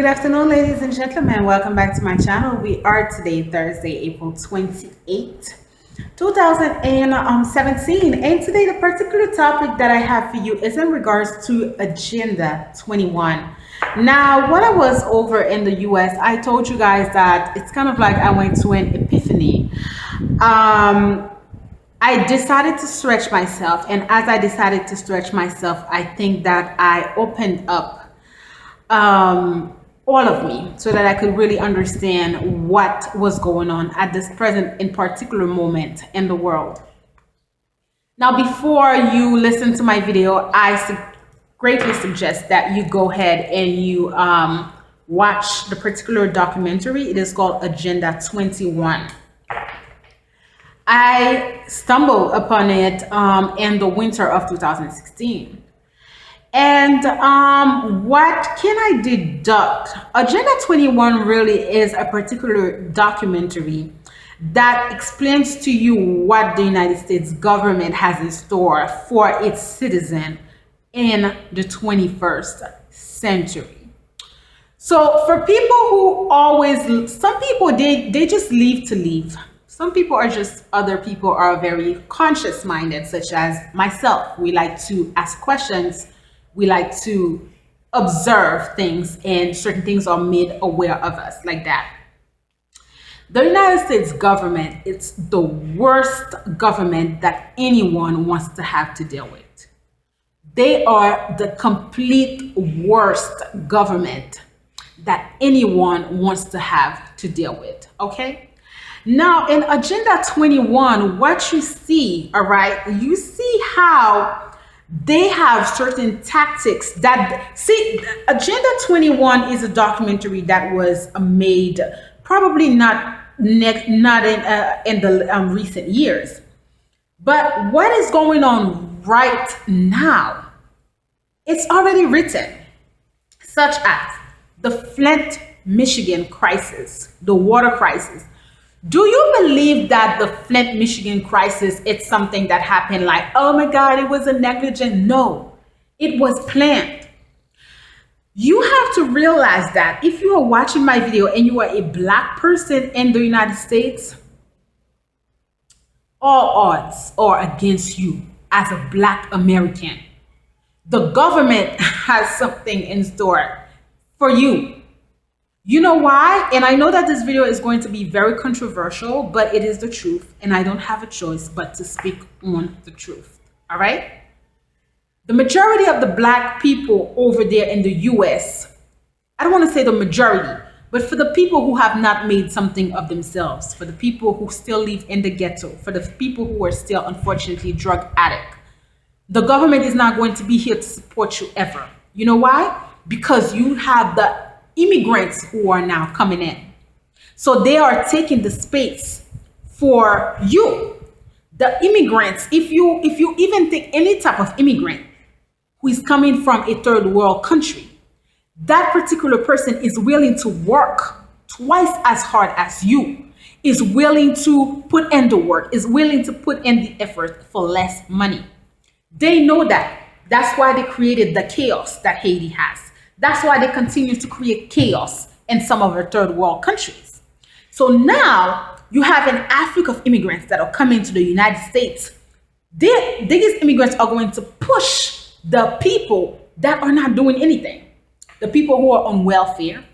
Good afternoon, ladies and gentlemen. Welcome back to my channel. We are today, Thursday, April 28th, 2017. And today, the particular topic that I have for you is in regards to Agenda 21. Now, when I was over in the US, I told you guys that it's kind of like I went to an epiphany. I decided to stretch myself. And as I decided to stretch myself, I think that I opened up all of me so that I could really understand what was going on at this present in particular moment in the world. Now, before you listen to my video, I greatly suggest that you go ahead and you watch the particular documentary. It is called Agenda 21. I stumbled upon it in the winter of 2016. And what can I deduct? Agenda 21 really is a particular documentary that explains to you what the United States government has in store for its citizen in the 21st century. So for people who always, some people, they just leave to leave. Some people are just, other people are very conscious minded, such as myself. We like to ask questions. We like to observe things, and certain things are made aware of us like that. The United States government, it's the worst government that anyone wants to have to deal with. They are the complete worst government that anyone wants to have to deal with, okay? Now, in Agenda 21, what you see, all right, you see how they have certain tactics that, see, Agenda 21 is a documentary that was made probably not in the recent years. But what is going on right now, it's already written, such as the Flint, Michigan crisis, the water crisis. Do you believe that the Flint, Michigan crisis, it's something that happened like, oh my God, it was a negligent? No, it was planned. You have to realize that if you are watching my video and you are a Black person in the United States, all odds are against you as a Black American. The government has something in store for you. You know why? And I know that this video is going to be very controversial, but it is the truth. And I don't have a choice but to speak on the truth. All right? The majority of the Black people over there in the US, I don't want to say the majority, but for the people who have not made something of themselves, for the people who still live in the ghetto, for the people who are still unfortunately drug addict, the government is not going to be here to support you ever. You know why? Because you have the immigrants who are now coming in. So they are taking the space for you. The immigrants, if you even take any type of immigrant who is coming from a third world country, that particular person is willing to work twice as hard as you, is willing to put in the work, is willing to put in the effort for less money. They know that. That's why they created the chaos that Haiti has. That's why they continue to create chaos in some of our third world countries. So now you have an Africa of immigrants that are coming to the United States. These immigrants are going to push the people that are not doing anything. The people who are on welfare,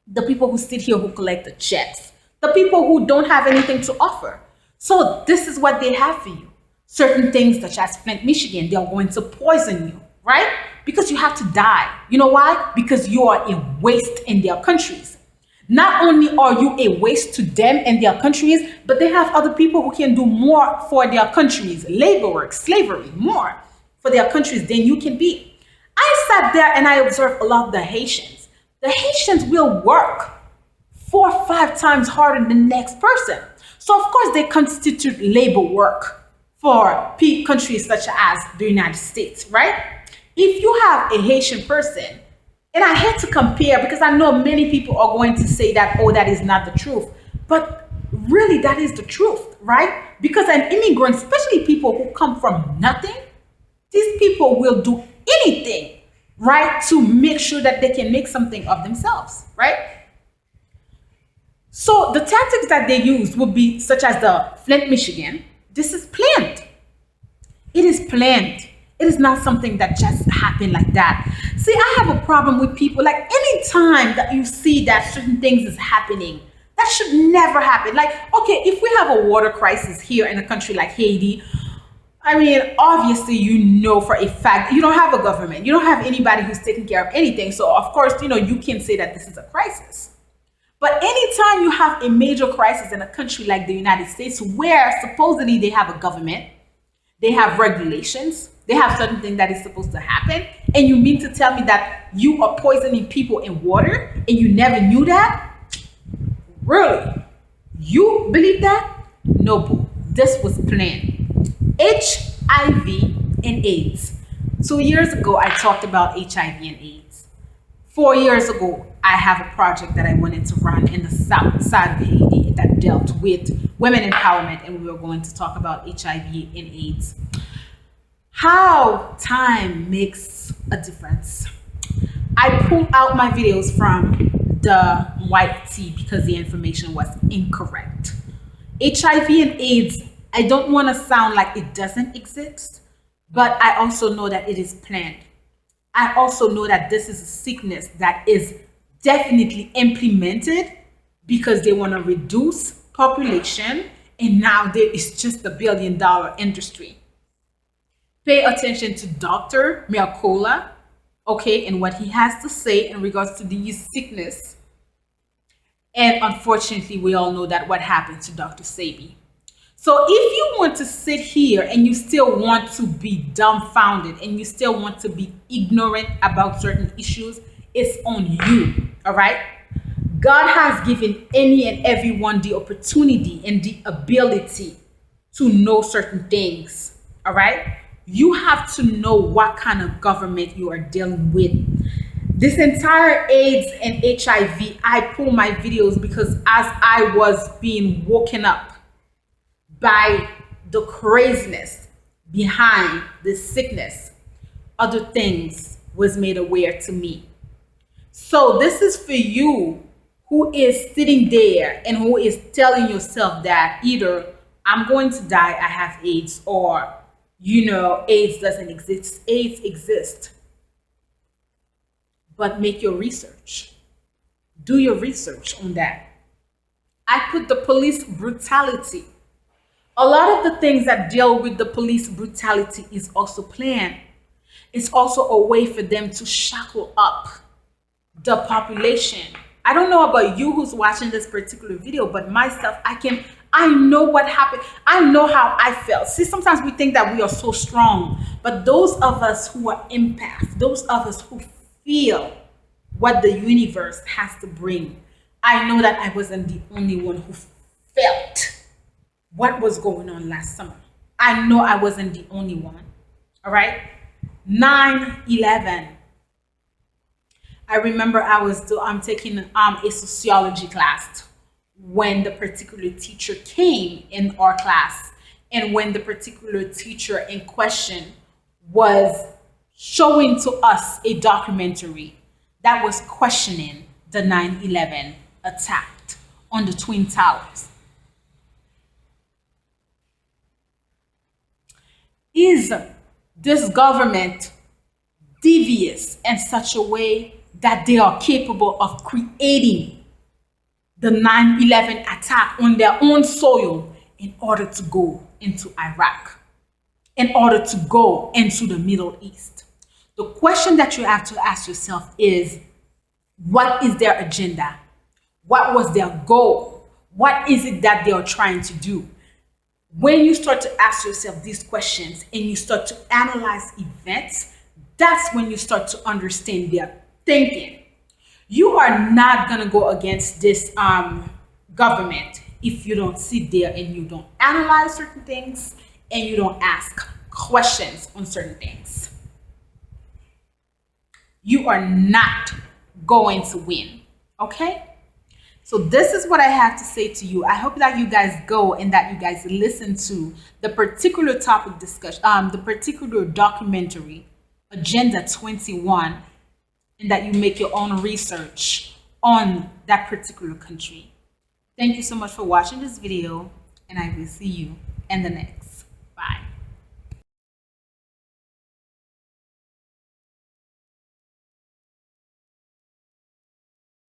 the people who sit here who collect the checks, the people who don't have anything to offer. So this is what they have for you. Certain things such as Flint, Michigan, they are going to poison you, right? Because you have to die. You know why? Because you are a waste in their countries. Not only are you a waste to them and their countries, but they have other people who can do more for their countries. Labor work, slavery, more for their countries than you can be. I sat there and I observed a lot of the Haitians. The Haitians will work 4 or 5 times harder than the next person. So of course they constitute labor work for countries such as the United States, right? If you have a Haitian person, and I hate to compare because I know many people are going to say that, oh, that is not the truth. But really, that is the truth, right? Because an immigrant, especially people who come from nothing, these people will do anything right? To make sure that they can make something of themselves, right? So the tactics that they used would be such as the Flint, Michigan. This is planned. It is planned. It is not something that just happened like that. See, I have a problem with people. Like anytime that you see that certain things is happening, that should never happen. Like, okay, if we have a water crisis here in a country like Haiti, I mean, obviously, you know for a fact you don't have a government. You don't have anybody who's taking care of anything. So, of course, you can say that this is a crisis. But anytime you have a major crisis in a country like the United States, where supposedly they have a government, they have regulations, they have certain things that is supposed to happen, and you mean to tell me that you are poisoning people in water and you never knew that? Really? You believe that? No, boo. This was planned. HIV and AIDS. 2 years ago, I talked about HIV and AIDS. 4 years ago, I have a project that I wanted to run in the south side of Haiti that dealt with women empowerment, and we were going to talk about HIV and AIDS. How time makes a difference. I pulled out my videos from the white tea because the information was incorrect. HIV and AIDS, I don't want to sound like it doesn't exist, but I also know that it is planned. I also know that this is a sickness that is definitely implemented because they want to reduce population, and now there is just $1 billion industry. Pay attention to Dr. Mercola, okay, and what he has to say in regards to these sickness. And unfortunately, we all know that what happened to Dr. Sebi. So if you want to sit here and you still want to be dumbfounded and you still want to be ignorant about certain issues, it's on you, all right? God has given any and everyone the opportunity and the ability to know certain things, all right? You have to know what kind of government you are dealing with. This entire AIDS and HIV, I pull my videos because as I was being woken up by the craziness behind this sickness, other things was made aware to me. So this is for you who is sitting there and who is telling yourself that either I'm going to die, I have AIDS, or AIDS doesn't exist. AIDS exists. But make your research. Do your research on that. I put the police brutality. A lot of the things that deal with the police brutality is also planned. It's also a way for them to shackle up the population. I don't know about you who's watching this particular video, but myself, I know what happened. I know how I felt. See, sometimes we think that we are so strong, but those of us who are empaths, those of us who feel what the universe has to bring, I know that I wasn't the only one who felt what was going on last summer. I know I wasn't the only one. All right. 9/11. I remember I'm taking a sociology class when the particular teacher came in our class, and when the particular teacher in question was showing to us a documentary that was questioning the 9/11 attack on the Twin Towers. Is this government devious in such a way that they are capable of creating the 9/11 attack on their own soil in order to go into Iraq, in order to go into the Middle East? The question that you have to ask yourself is, what is their agenda? What was their goal? What is it that they are trying to do? When you start to ask yourself these questions and you start to analyze events, that's when you start to understand their thinking. You are not going to go against this government if you don't sit there and you don't analyze certain things and you don't ask questions on certain things. You are not going to win. Okay? So this is what I have to say to you. I hope that you guys go and that you guys listen to the particular topic discussion, the particular documentary. Agenda 21 and that you make your own research on that particular country. Thank you so much for watching this video, and I will see you in the next.